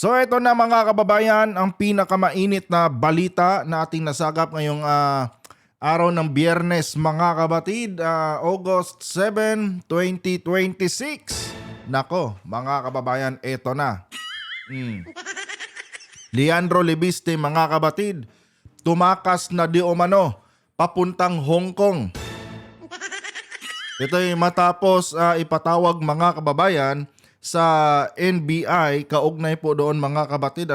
So ito na mga kababayan, ang pinakamainit na balita na ating nasagap ngayong araw ng Biyernes mga kabatid, August 7, 2026. Nako mga kababayan, ito na. Leandro Leviste mga kabatid, tumakas na di umano papuntang Hong Kong. Ito'y matapos ipatawag mga kababayan sa NBI, kaugnay po doon mga kabatid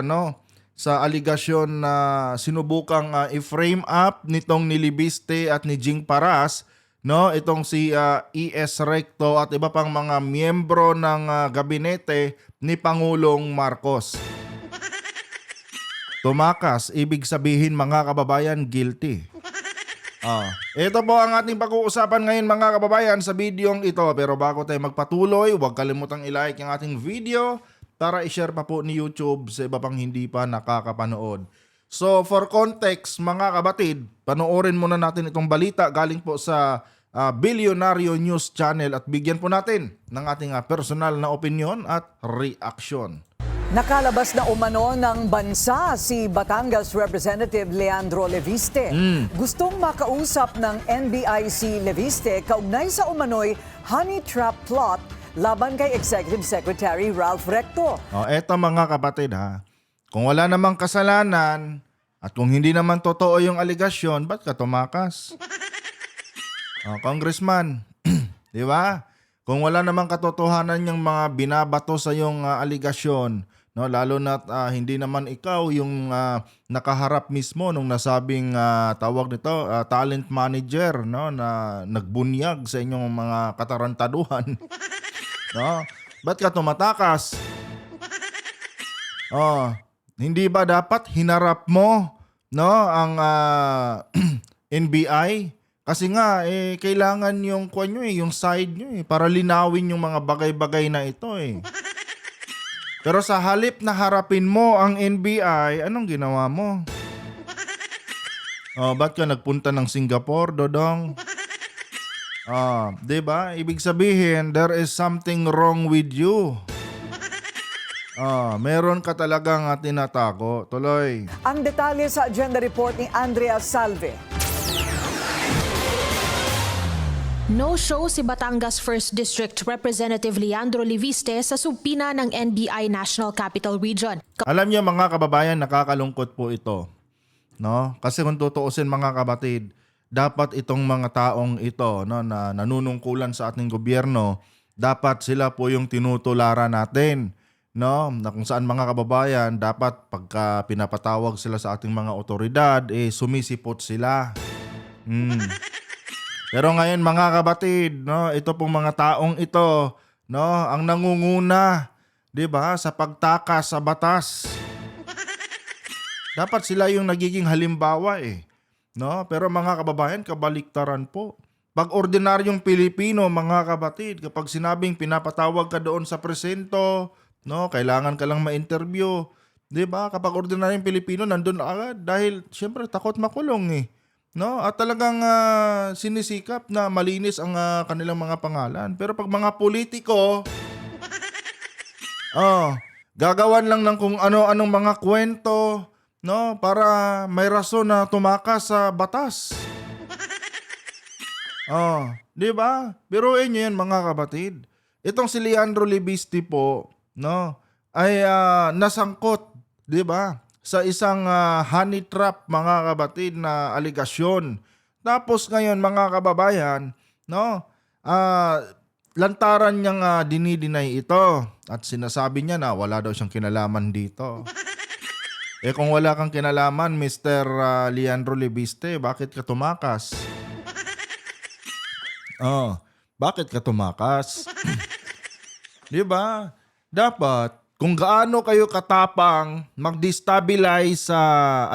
sa aligasyon na sinubukang i-frame up nitong ni Leviste at ni Jing Paras, itong si ES Recto at iba pang mga miyembro ng gabinete ni Pangulong Marcos. Tumakas, ibig sabihin mga kababayan, guilty. Ito po ang ating pag-uusapan ngayon mga kababayan sa videong ito. Pero bago tayo magpatuloy, huwag kalimutang i-like ang ating video para i-share pa po ni YouTube sa iba pang hindi pa nakakapanood. So for context mga kabatid, panoorin muna natin itong balita galing po sa Bilyonaryo News Channel at bigyan po natin ng ating personal na opinion at reaction. Nakalabas na umano ng bansa si Batangas Representative Leandro Leviste. Gustong makausap ng NBI si Leviste kaugnay sa umano'y honey trap plot laban kay Executive Secretary Ralph Recto. Eto mga kapatid kung wala namang kasalanan at kung hindi naman totoo yung aligasyon, ba't ka tumakas? Congressman, di ba? Kung wala namang katotohanan yung mga binabato sa yung aligasyon, lalo na hindi naman ikaw yung nakaharap mismo nung nasabing tawag nito talent manager na nagbunyag sa inyong mga katarantaduhan. Ba't ka tumatakas? Hindi ba dapat hinarap mo ang NBI? Kasi nga kailangan yung yung side nyo para linawin yung mga bagay-bagay na ito Pero sa halip na harapin mo ang NBI, anong ginawa mo? Ba't ka nagpunta ng Singapore, Dodong? Diba? Ibig sabihin, there is something wrong with you. Meron ka talagang tinatago. Tuloy. Ang detalye sa agenda report ni Andrea Salve. No-show si Batangas 1st District Representative Leandro Leviste sa subpina ng NBI National Capital Region. Alam niyo mga kababayan, nakakalungkot po ito. Kasi kung tutuusin mga kabatid, dapat itong mga taong ito na nanunungkulan sa ating gobyerno, dapat sila po yung tinutularan natin. Na kung saan mga kababayan, dapat pagka pinapatawag sila sa ating mga otoridad, sumisipot sila. Pero ngayon mga kabatid, ito pong mga taong ito, ang nangunguna, 'di ba, sa pagtakas sa batas. Dapat sila yung nagiging halimbawa Pero mga kababayan, kabaliktaran po. Pag ordinaryong Pilipino, mga kabatid, kapag sinabing pinapatawag ka doon sa presento, kailangan ka lang ma-interview. 'Di ba? Kapag ordinaryong Pilipino, nandun agad dahil syempre takot makulong At talagang sinisikap na malinis ang kanilang mga pangalan. Pero pag mga politiko, gagawan lang ng kung ano-anong mga kwento, para may rason na tumakas sa batas. Di ba? Biruin niyo yan mga kabatid. Itong si Leandro Leviste po, ay nasangkot, di ba? Sa isang honey trap mga kabatid na aligasyon. Tapos ngayon mga kababayan, lantaran niyang dinidinay ito at sinasabi niya na wala daw siyang kinalaman dito. Kung wala kang kinalaman, Mr. Leandro Leviste, bakit ka tumakas? Bakit ka tumakas? Di ba? Dapat kung gaano kayo katapang mag-destabilize sa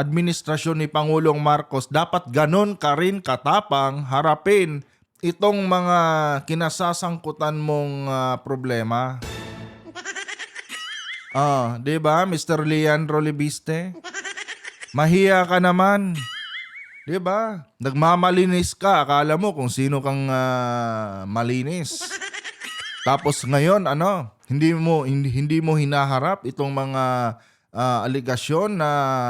administrasyon ni Pangulong Marcos, dapat ganon ka rin katapang harapin itong mga kinasasangkutan mong problema. Di ba, Mr. Leandro Leviste? Mahiya ka naman. Di ba? Nagmamalinis ka, akala mo kung sino kang malinis. Tapos ngayon, hindi mo hinaharap itong mga aligasyon na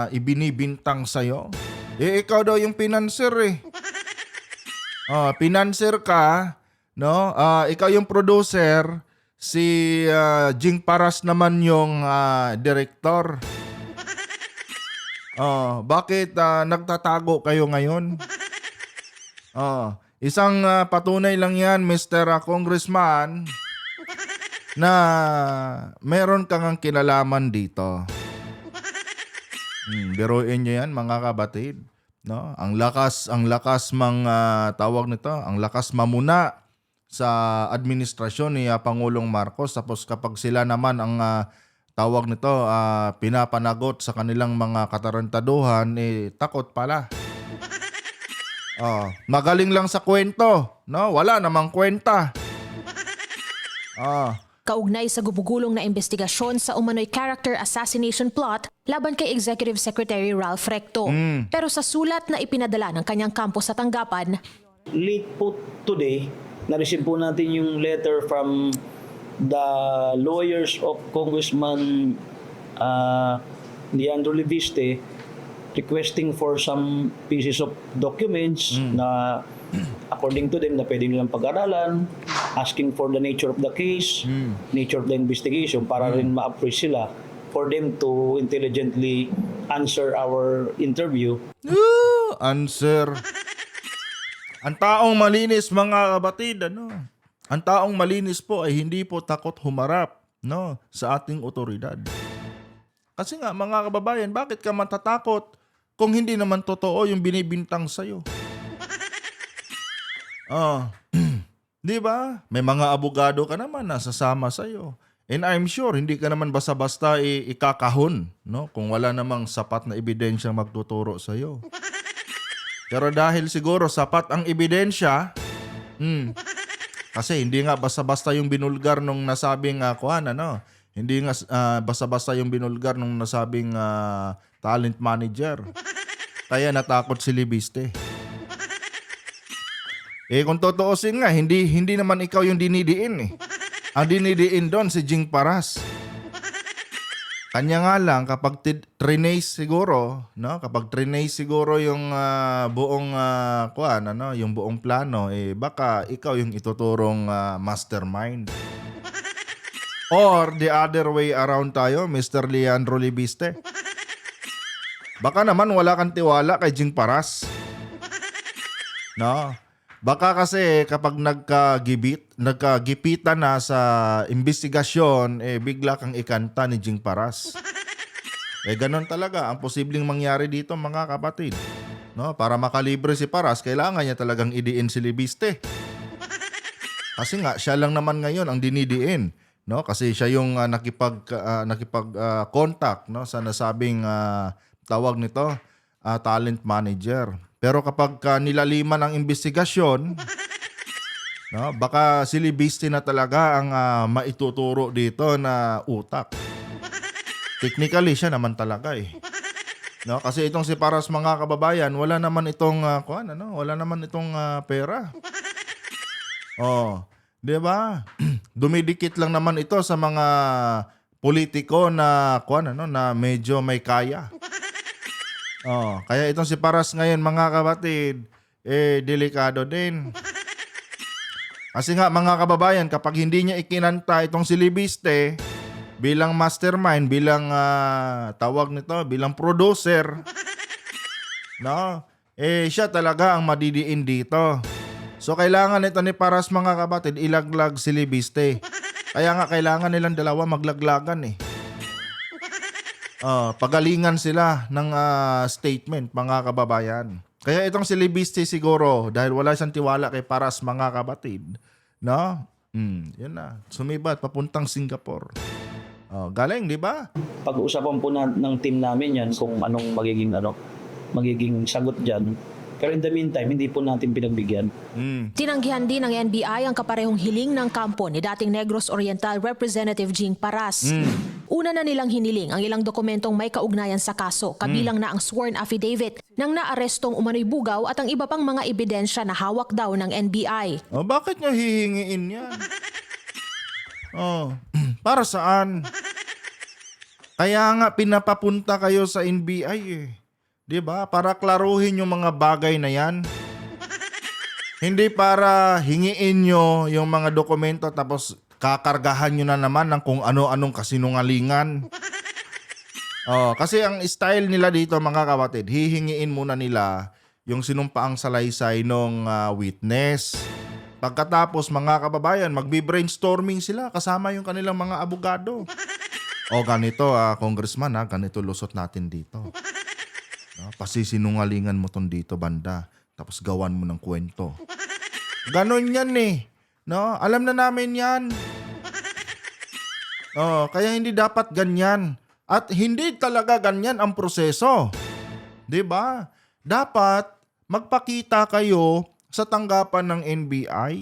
ibinibintang sa'yo. Ikaw daw yung pinanser eh. Pinanser ka, no? Ikaw yung producer, si Jing Paras naman yung director. Bakit nagtatago kayo ngayon? Isang patunay lang yan, Mr. Congressman, na meron kang kinalaman dito. Biruin nyo yan, mga kabatid. No? Ang lakas tawag nito, ang lakas mamuna sa administrasyon ni Pangulong Marcos. Tapos kapag sila naman ang tawag nito, pinapanagot sa kanilang mga katarantaduhan, takot pala. Magaling lang sa kwento, no? Wala namang kwenta. Kaugnay sa gubugulong na investigasyon sa umano'y character assassination plot laban kay Executive Secretary Ralph Recto. Pero sa sulat na ipinadala ng kanyang kampo sa tanggapan, late po today, na-receive po natin yung letter from the lawyers of Congressman Leandro Leviste requesting for some pieces of documents na according to them na pwede nilang pag-aralan, asking for the nature of the case, nature of the investigation para rin ma-appraise sila for them to intelligently answer our interview. Answer. Ang taong malinis, mga kabatid, ang taong malinis po ay hindi po takot humarap, no, sa ating otoridad. Kasi nga, mga kababayan, bakit ka matatakot kung hindi naman totoo yung binibintang sa'yo? Di ba? May mga abogado ka naman na sasama sa'yo. And I'm sure, hindi ka naman basta-basta ikakahon, no? Kung wala namang sapat na ebidensyang magtuturo sa'yo. Pero dahil siguro sapat ang ebidensya, kasi hindi nga basta-basta yung binulgar nung nasabing hindi nga basta-basta yung binulgar nung nasabing talent manager. Kaya natakot si Leviste. Kung totoosin nga, hindi naman ikaw yung dinidiin eh. Ang dinidiin doon si Jing Paras. Kanya nga lang kapag trinace siguro, no? Kapag trinace siguro yung buong yung buong plano, baka ikaw yung ituturong mastermind. Or the other way around tayo, Mr. Leandro Leviste. Baka naman wala kang tiwala kay Jing Paras. No? Baka kasi kapag nagkagipitan na sa investigasyon, bigla kang ikanta ni Jing Paras. Ganon talaga ang posibleng mangyari dito, mga kapatid. No, para makalibre si Paras, kailangan niya talagang idiin si Leviste. Kasi nga, siya lang naman ngayon ang dinidiin. No? Kasi siya yung nakipag-contact no? Sa nasabing tawag nito, talent manager. Pero kapag nilaliman ang investigasyon, no, baka si Leviste na talaga ang maituturo dito na utak. Technically, siya naman talaga eh. No, kasi itong si Paras, mga kababayan, wala naman itong wala naman itong pera. Di ba? Dumidikit lang naman ito sa mga politiko na na medyo may kaya. Kaya itong si Paras ngayon, mga kabatid, delikado din. Kasi nga, mga kababayan, kapag hindi niya ikinanta itong si Leviste bilang mastermind, bilang bilang producer, no? Siya talaga ang madidiin dito. So kailangan ito ni Paras, mga kabatid, ilaglag si Leviste. Kaya nga kailangan nilang dalawa maglaglagan eh. Pagalingan sila ng statement, mga kababayan. Kaya itong si Leviste siguro, dahil wala siyang tiwala kay Paras, mga kabatid, no? Yun na. Sumibat papuntang Singapore. Galing, di ba? Pag-uusapan po ng team namin yan kung anong magiging sagot dyan. Pero in the meantime, hindi po natin pinagbigyan. tinanggihan din ng NBI ang kaparehong hiling ng kampo ni dating Negros Oriental Representative Jing Paras. Una na nilang hiniling ang ilang dokumentong may kaugnayan sa kaso, kabilang na ang sworn affidavit ng naarestong umano'y bugaw at ang iba pang mga ebidensya na hawak daw ng NBI. Bakit niya hihingiin yan? Oh, para saan? Kaya nga pinapapunta kayo sa NBI eh. 'Di ba? Para klaruhin yung mga bagay na 'yan. Hindi para hingiin nyo yung mga dokumento tapos kakargahan nyo na naman ng kung ano-anong kasinungalingan. Oh, kasi ang style nila dito mga kapatid, hihingiin muna nila yung sinumpaang salaysay ng witness. Pagkatapos mga kababayan, magbi-brainstorming sila kasama yung kanilang mga abogado. O ganito congressman ganito lusot natin dito. No, pasisinungalingan mo ton dito banda. Tapos gawan mo ng kwento. Ganon yan eh. No, alam na namin yan. Oh, kaya hindi dapat ganyan. At hindi talaga ganyan ang proseso. 'Di ba? Dapat magpakita kayo sa tanggapan ng NBI.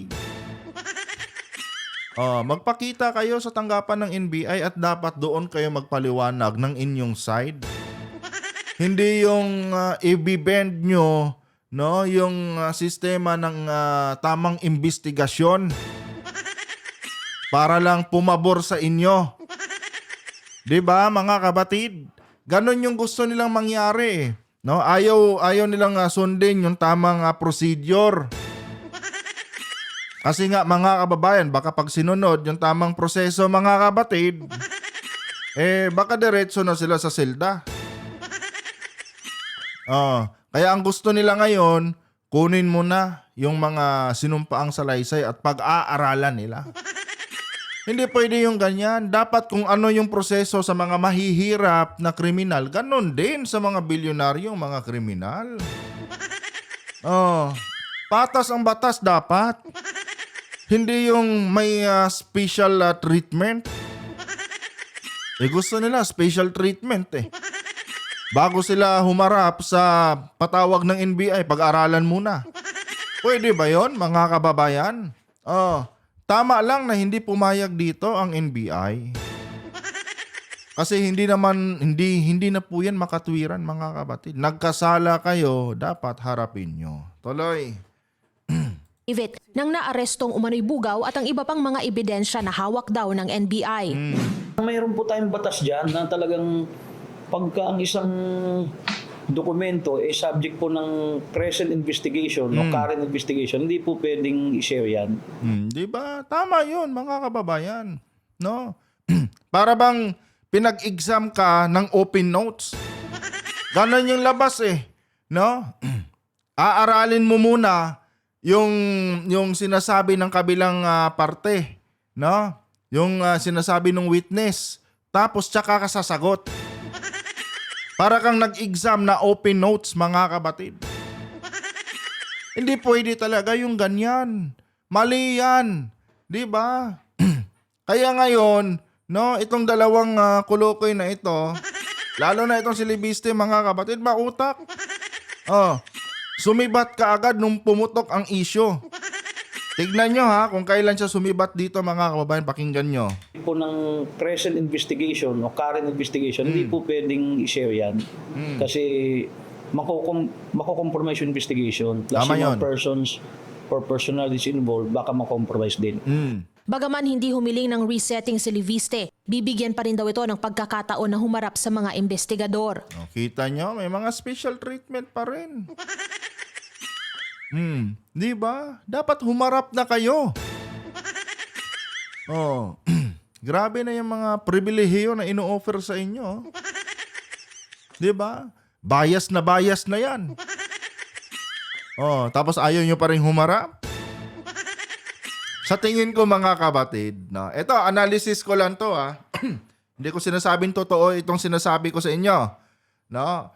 Magpakita kayo sa tanggapan ng NBI at dapat doon kayo magpaliwanag ng inyong side. Hindi yung i-bend nyo no, yung sistema ng tamang investigasyon para lang pumabor sa inyo. 'Di ba mga kapatid? Ganon yung gusto nilang mangyari. No? Ayaw nilang sundin yung tamang procedure. Kasi nga mga kababayan, baka pag sinunod yung tamang proseso mga kapatid, baka diretso na sila sa selda. Kaya ang gusto nila ngayon, kunin mo na yung mga sinumpaang salaysay at pag-aaralan nila. Hindi pwede yung ganyan. Dapat kung ano yung proseso sa mga mahihirap na kriminal, ganun din sa mga bilyonaryong mga kriminal. Patas ang batas dapat. Hindi yung may special treatment. Gusto nila special treatment eh. Bago sila humarap sa patawag ng NBI, pag-aralan muna. Pwede ba yon mga kababayan? Tama lang na hindi pumayag dito ang NBI. Kasi hindi na po yan makatwiran mga kapatid. Nagkasala kayo, dapat harapin nyo. Tuloy. Ivit, nang naarestong umano'y bugaw at ang iba pang mga ebidensya na hawak daw ng NBI. Mayroon po tayong batas dyan na talagang pagka ang isang dokumento subject po ng present investigation o current investigation, hindi po pwedeng i-share yan. Di ba? Tama yun mga kababayan. No? Para bang pinag-exam ka ng open notes. Ganon yung labas eh. No? Aaralin mo muna yung sinasabi ng kabilang parte, no? Yung sinasabi ng witness, tapos tsaka ka sasagot. Para kang nag-exam na open notes mga kapatid. Hindi pwede talaga yung ganyan. Mali yan, 'di ba? Kaya ngayon, no, itong dalawang kulukoy na ito, lalo na itong si Libiste mga kapatid, mautak. Sumibat ka agad nung pumutok ang issue. Tignan nyo kung kailan siya sumibat dito mga kababayan, pakinggan nyo. Po ng present investigation o current investigation, hindi po pwedeng i-share yan. Kasi mako-compromise yung investigation. Plus Tama yung yun. mga persons or personalities involved, baka makompromise din. Bagaman hindi humiling ng resetting si Liviste, bibigyan pa rin daw ito ng pagkakataon na humarap sa mga investigador. Kita nyo, may mga special treatment pa rin. Di ba? Dapat humarap na kayo. Grabe na yung mga pribilehiyo na ino-offer sa inyo. Di ba? Bias na yan. Tapos ayaw nyo pa rin humarap. Sa tingin ko mga kapatid, no, ito analysis ko lang to Hindi ko sinasabing totoo itong sinasabi ko sa inyo. No?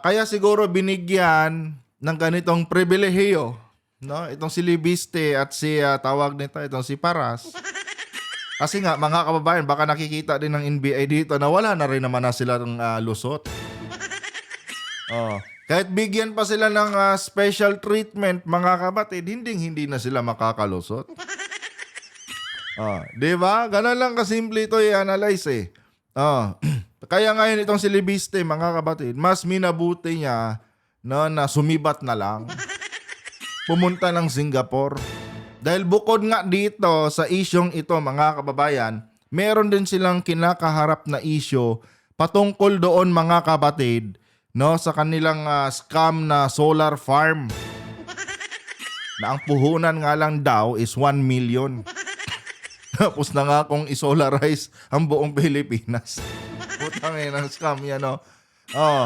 Kaya siguro binigyan ng ganitong pribilehiyo, no? Itong si Libiste at si tawag nito, itong si Paras. Kasi nga mga kababayan, baka nakikita din ng NBI dito na wala na rin naman na sila ng lusot. Kahit bigyan pa sila ng special treatment mga kapatid, hindi na sila makakalusot. Di ba? Ganun lang kasimple ito i-analyze eh. Kaya ngayon itong si Libiste mga kapatid, mas minabuti niya na sumibat na lang. Pumunta ng Singapore. Dahil bukod nga dito sa isyong ito mga kababayan, meron din silang kinakaharap na isyo patungkol doon mga kapatid, no, sa kanilang scam na solar farm. Na ang puhunan nga lang daw is 1 million. Tapos na nga kung isolarize ang buong Pilipinas. Putang ina ng scam yan, no? Oh.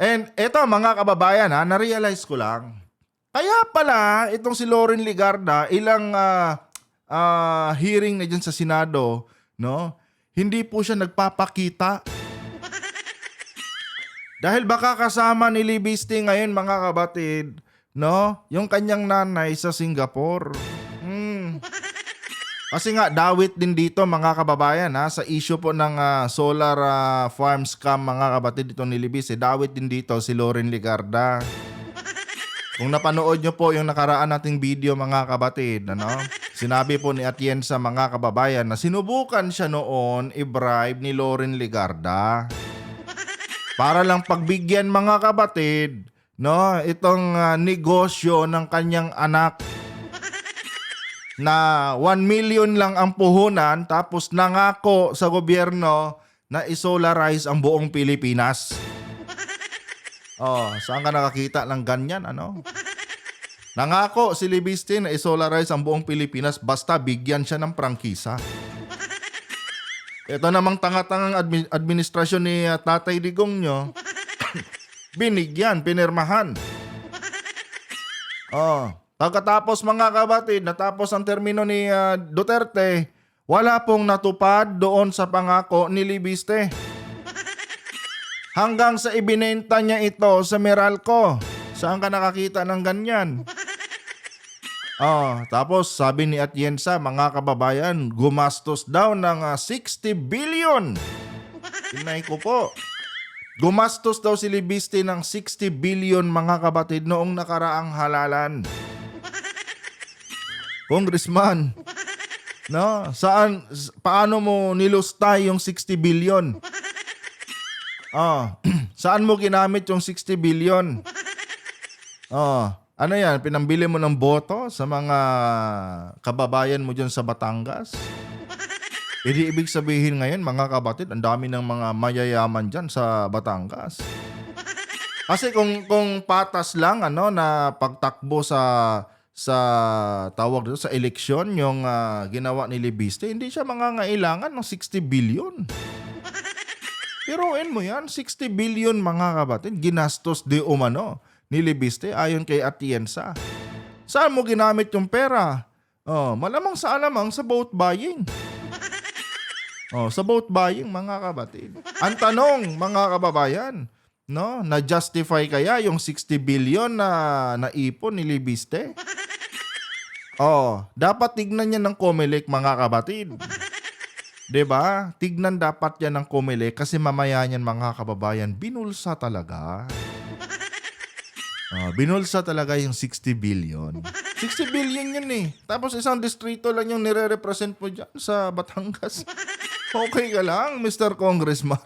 And eto mga kababayan na-realize ko lang. Kaya pala itong si Loren Legarda ilang hearing na dyan sa Senado, no? Hindi po siya nagpapakita. Dahil baka kasama ni Libiste ngayon mga kabatid, no? Yung kanyang nanay sa Singapore. Kasi nga dawit din dito mga kababayan sa issue po ng solar farm scam mga kabatid dito ni Libiste. Dawit din dito si Loren Legarda. Kung napanood nyo po yung nakaraan nating video mga kabatid, ano? Sinabi po ni Atienza mga kababayan na sinubukan siya noon i-bribe ni Loren Legarda. Para lang pagbigyan mga kabatid, no, itong negosyo ng kanyang anak na 1 million lang ang puhunan tapos nangako sa gobyerno na isolarize ang buong Pilipinas. Oh, saan ka nakakita ng ganyan, ano? Nangako si Libiste na isolarize ang buong Pilipinas basta bigyan siya ng prangkisa. Ito namang tanga-tangang administrasyon ni Tatay Digong nyo, binigyan, pinirmahan. Oh, pagkatapos mga kabatid, natapos ang termino ni Duterte, wala pong natupad doon sa pangako ni Libiste. Hanggang sa ibinenta niya ito sa Meralco. Saan ka nakakita ng ganyan? Tapos sabi ni Atienza, mga kababayan, gumastos daw ng 60 billion. Tinay ko po. Gumastos daw si Libiste ng 60 billion mga kabatid noong nakaraang halalan. Congressman, no? Paano mo nilustay yung 60 billion? Saan mo ginamit yung 60 billion? Ano yan? Pinambili mo ng boto sa mga kababayan mo dyan sa Batangas? Hindi ibig sabihin ngayon mga kabatid, ang dami ng mga mayayaman dyan sa Batangas. Kasi kung patas lang na pagtakbo sa tawag dito sa eleksyon yung ginawa ni Libiste, hindi siya mangangailangan ng 60 billion. Piruin mo yan, 60 billion mga kabatid, ginastos di umano ni Libiste ayon kay Atienza. Saan mo ginamit yung pera? Malamang sa vote buying. Sa vote buying mga kabatid. Ang tanong mga kababayan, no, na-justify kaya yung 60 billion na naipon ni Libiste? Dapat tignan niya ng COMELEC mga kabatid. 'Di ba? Tignan dapat yan ng COMELEC kasi mamaya niyan mga kababayan, binulsa talaga. Binulsa talaga yung 60 billion. 60 billion yun eh. Tapos isang distrito lang yung nire-represent mo dyan sa Batangas. Okay ka lang, Mr. Congressman.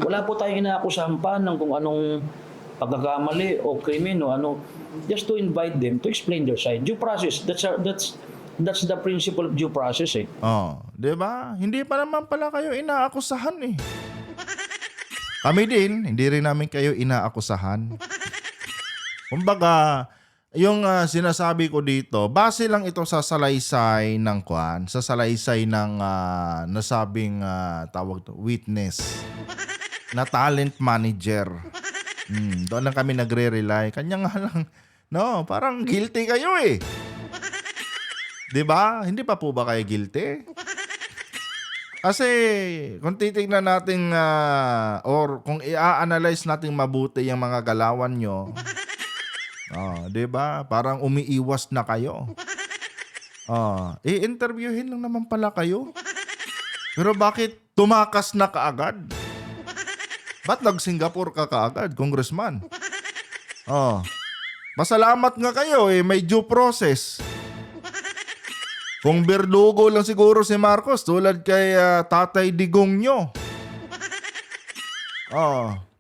Wala po tayong inaakusahan pa ng kung anong pagkakamali o krimen o ano. Just to invite them to explain their side. Due process, that's the principle of due process eh. 'Di ba? Hindi pa naman pala kayo inaakusahan eh. Kami din, hindi rin namin kayo inaakusahan. Kumbaga, yung sinasabi ko dito, base lang ito sa salaysay ng sa salaysay ng nasabing tawag to, witness na talent manager. Doon lang kami nagre-rely. Kanya nga lang, no, parang guilty kayo eh. 'Di ba? Hindi pa po ba kayo guilty? Kasi kung titignan natin or kung i-analyze natin mabuti yung mga galawan nyo, 'di ba? Parang umiiwas na kayo. I-interviewin lang naman pala kayo. Pero bakit tumakas na kaagad? Ba't nag-Singapore ka kaagad, Congressman? Masalamat nga kayo may due process. Kung berdugo lang siguro si Marcos tulad kay Tatay Digong nyo.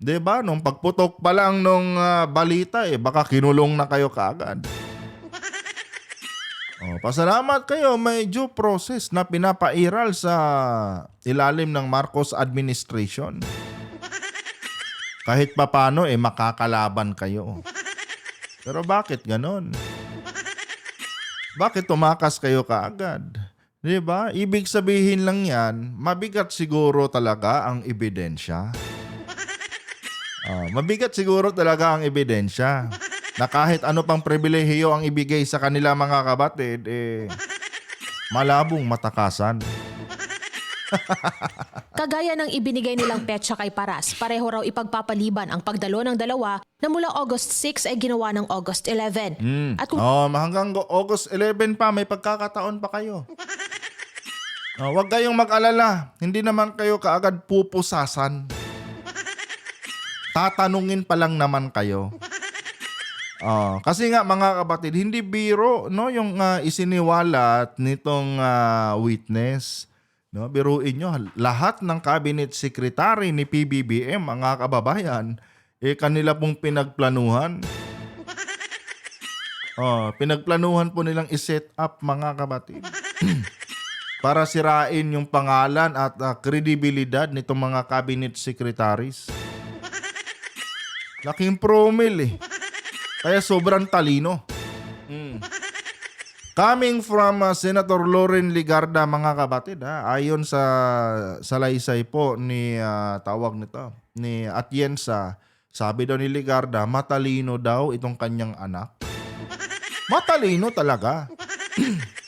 'Di ba? Nung pagputok pa lang nung balita baka kinulong na kayo kaagad. Pasalamat kayo, may due process na pinapairal sa ilalim ng Marcos administration. Kahit papano makakalaban kayo. Pero bakit ganon? Bakit tumakas kayo kaagad? Diba? Ibig sabihin lang yan, mabigat siguro talaga ang ebidensya. Mabigat siguro talaga ang ebidensya na kahit ano pang pribilehiyo ang ibigay sa kanila mga kabatid, malabong matakasan. Kagaya ng ibinigay nilang petsa kay Paras, pareho raw ipagpapaliban ang pagdalo ng dalawa na mula August 6 ay ginawa ng August 11. At kung Hanggang August 11 pa, may pagkakataon pa kayo. Huwag kayong mag-alala, hindi naman kayo kaagad pupusasan. Tatanungin pa lang naman kayo. Kasi nga mga kapatid, hindi biro no yung isiniwalat nitong witness. No, biruin nyo, lahat ng cabinet secretary ni PBBM, mga kababayan, kanila pong pinagplanuhan. Pinagplanuhan po nilang i-set up mga kapatid. Para sirain yung pangalan at kredibilidad nitong mga cabinet secretaries. Laking promil Kaya sobrang talino. Coming from Senator Loren Ligarda mga kabatid, ayon sa salaysay po ni tawag nito ni Atienza, sabi daw ni Ligarda, matalino daw itong kanyang anak. Matalino talaga.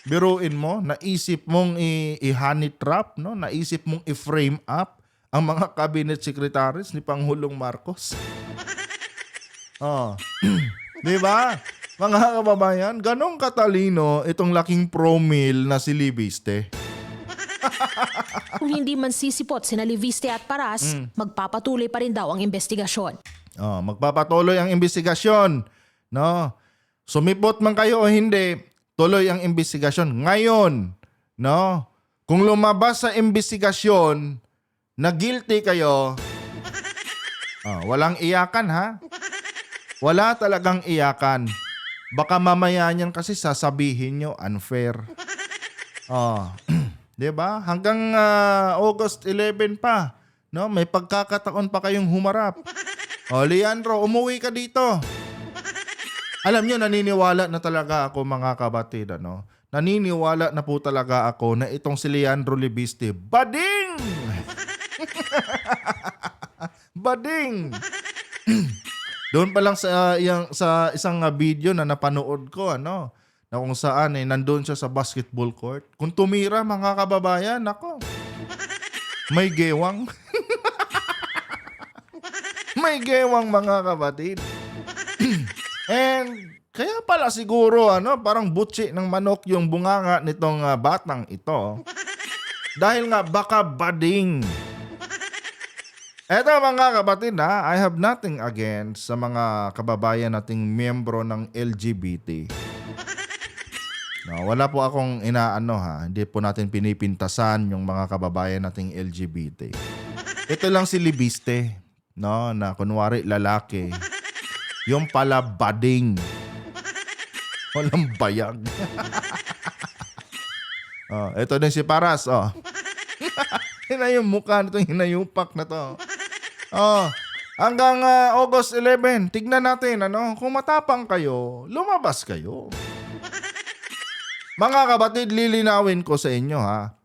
Biruin mo, naisip mong i-honey trap, no? Naisip mong i-frame up ang mga cabinet secretaries ni Pangulong Marcos. Di ba? Mga kababayan, ganong katalino itong laking promil na si Libiste. kung hindi man sisipot sina Liviste at Paras, magpapatuloy pa rin daw ang investigasyon. Magpapatuloy ang investigasyon. No? Sumipot man kayo o hindi, tuloy ang investigasyon. Ngayon, no? Kung lumabas sa investigasyon na guilty kayo, walang iyakan ha? Wala talagang iyakan. Baka mamaya niyan kasi sasabihin nyo unfair. 'Di ba? Hanggang August 11 pa, no? May pagkakataon pa kayong humarap. Leandro, umuwi ka dito. Alam niyo, naniniwala na talaga ako mga kabatid, ano? Naniniwala na po talaga ako na itong si Leandro Libiste, bading! Bading! Doon pa lang sa isang video na napanood ko, ano, na kung saan nandun siya sa basketball court. Kung tumira mga kababayan, ako, may gewang. May gewang mga kabatid. And kaya pala siguro, ano, parang butsi ng manok yung bunganga nitong batang ito. Dahil nga baka bading. Eto mga kapatid I have nothing against sa mga kababayan nating miyembro ng LGBT. No, wala po akong inaano hindi po natin pinipintasan yung mga kababayan nating LGBT. Ito lang si Libiste, no, na kunwari lalaki. Yung pala bading. Walang bayag. Ito din si Paras, Hina yung mukha nitong hinayupak na to. Hanggang August 11, tignan natin, ano, kung matapang kayo, lumabas kayo. Mga kabatid, lilinawin ko sa inyo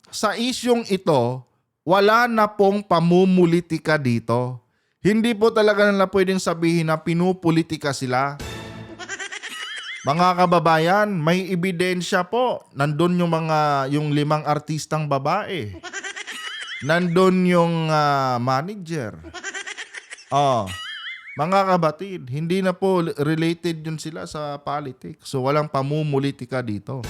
sa isyong ito, wala na pong pamumulitika dito. Hindi po talaga nila pwedeng sabihin na pinupolitika sila. Mga kababayan, may ebidensya po. Nandun yung 5 artistang babae. Nandun yung manager. Mga kabatid, hindi na po related yun sila sa politics. So walang pamumulitika dito.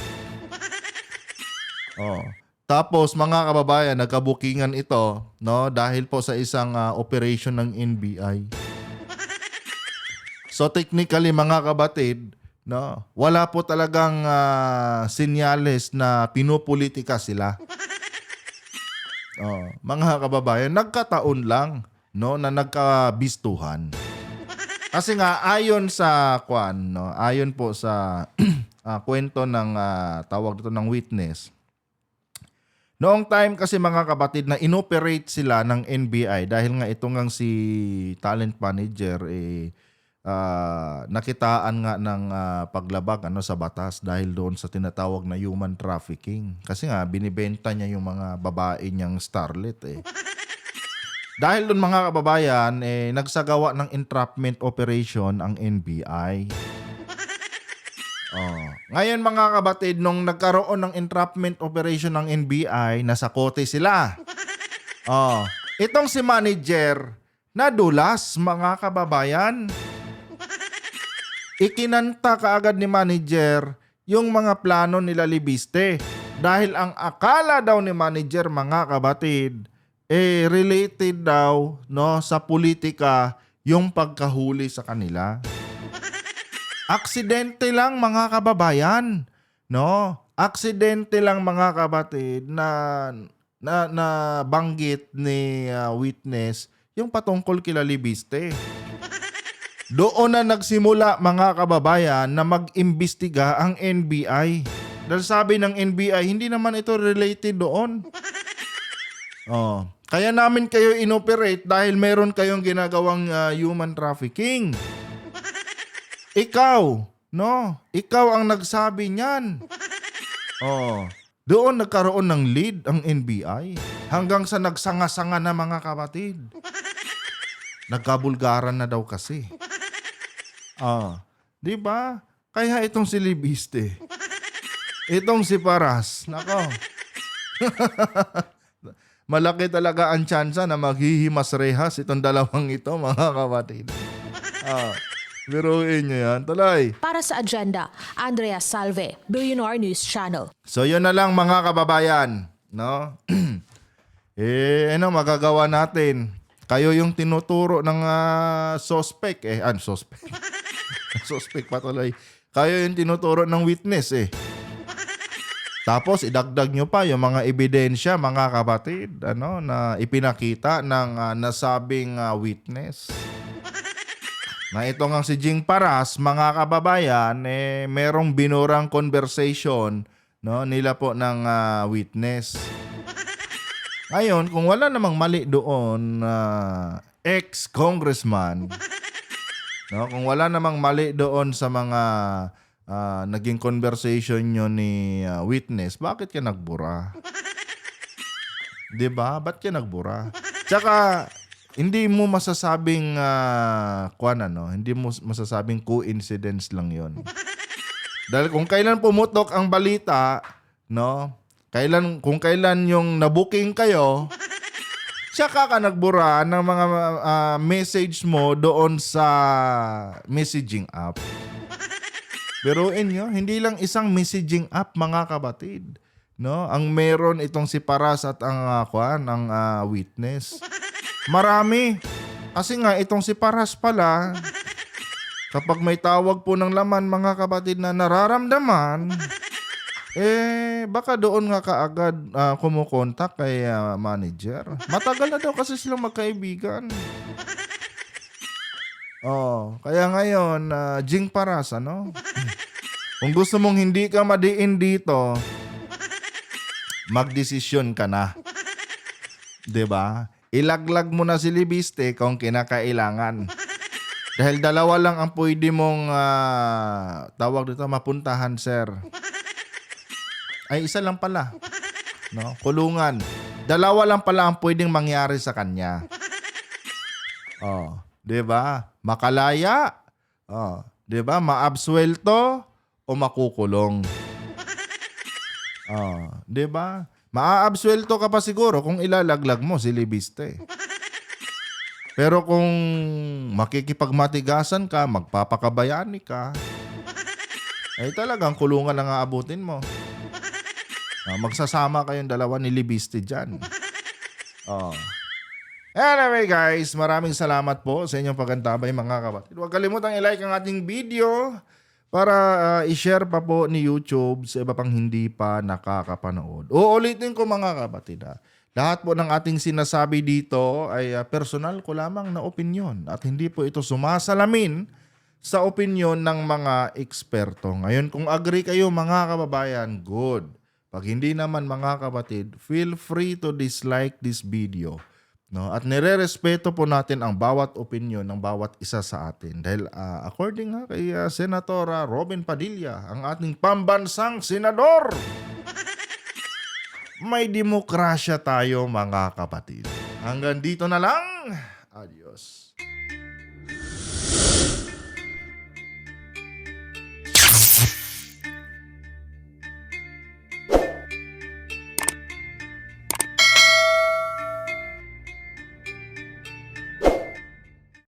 Tapos mga kababayan, nagkabukingan ito, no, dahil po sa isang operation ng NBI. So technically mga kabatid, no, wala po talagang senyales na pinupolitika sila. Mga kababayan, nagkataon lang, no, na nagkabistuhan. Kasi nga ayon sa ayon po sa kwento ng tawag dito ng witness. Noong time kasi mga kapatid na inoperate sila ng NBI dahil nga ito ngang si talent manager nakitaan nga ng paglabag sa batas dahil doon sa tinatawag na human trafficking. Kasi nga binibenta niya yung mga babae niyang starlet Dahil doon mga kababayan, nagsagawa ng entrapment operation ang NBI. Ngayon mga kabatid, nung nagkaroon ng entrapment operation ng NBI, nasa kote sila. Itong si manager, nadulas mga kababayan. Ikinanta kaagad ni manager yung mga plano nila Libiste. Dahil ang akala daw ni manager mga kabatid, related daw sa politika yung pagkahuli sa kanila. Aksidente lang mga kababayan, Aksidente lang mga kabatid na banggit ni witness yung patungkol kila Libiste. Doon na nagsimula mga kababayan na mag-imbestiga ang NBI. Dahil sabi ng NBI, hindi naman ito related doon. Kaya namin kayo inoperate dahil meron kayong ginagawang human trafficking. Ikaw ang nagsabi niyan. Doon nagkaroon ng lead ang NBI hanggang sa nagsanga-sanga na mga kapatid. Nagkabulgaran na daw kasi. Di ba? Kaya itong si Libiste, itong si Paras, nako. Malaki talaga ang tsansa na maghihimas rehas itong dalawang ito, mga kapatid. Biruin nyo yan. Tuloy. Para sa agenda, Andrea Salve, Billionaire News Channel. So yun na lang mga kababayan. Magagawa natin. Kayo yung tinuturo ng suspect. Suspect. Suspect pa tuloy. Kayo yung tinuturo ng witness Tapos idagdag nyo pa yung mga ebidensya mga kapatid na ipinakita ng nasabing witness. Na ito nga si Jing Paras mga kababayan merong binurang conversation nila po ng witness. Ngayon kung wala namang mali doon ex-congressman kung wala namang mali doon sa mga naging conversation nyo ni witness, bakit ka nagbura? Diba? Ba't ka nagbura? Tsaka, hindi mo masasabing hindi mo masasabing coincidence lang yon. Dahil kung kailan pumutok ang balita, kung kailan yung nabuking kayo, tsaka ka nagbura ng mga message mo doon sa messaging app. Biruin nyo, hindi lang isang messaging app mga kapatid. Ang meron itong si Paras at ang witness. Marami. Kasi nga itong si Paras pala, kapag may tawag po ng laman mga kapatid na nararamdaman, baka doon nga kaagad kumukontak kay manager. Matagal na daw kasi silang magkaibigan. Kaya ngayon, Jing Paras, kung gusto mong hindi ka madiin dito, magdesisyon ka na. 'Di ba? Ilaglag mo na si Libiste kung kinakailangan. Dahil dalawa lang ang pwede mong tawag dito mapuntahan, sir. Ay, isa lang pala. Kulungan. Dalawa lang pala ang pwedeng mangyari sa kanya. 'Di ba? Makalaya. 'Di ba? Maabsuelto o makukulong. 'Di ba? Maaabsuelto ka pa siguro kung ilalaglag mo si Libiste. Pero kung makikipagmatigasan ka, magpapakabayani ka, ay talagang kulungan ang aabutin mo. Magsasama kayong dalawa ni Libiste dyan. Anyway guys, maraming salamat po sa inyong pagantabay mga kapatid. Huwag kalimutang i-like ang ating video para i-share pa po ni YouTube sa iba pang hindi pa nakakapanood. Uulitin ko mga kapatid lahat po ng ating sinasabi dito ay personal ko lamang na opinyon at hindi po ito sumasalamin sa opinyon ng mga eksperto. Ngayon, kung agree kayo mga kababayan, good. Pag hindi naman mga kapatid, feel free to dislike this video. No? At nire-respeto po natin ang bawat opinyon ng bawat isa sa atin. Dahil according kay Senatora Robin Padilla, ang ating pambansang senador, may demokrasya tayo mga kapatid. Hanggang dito na lang. Adios.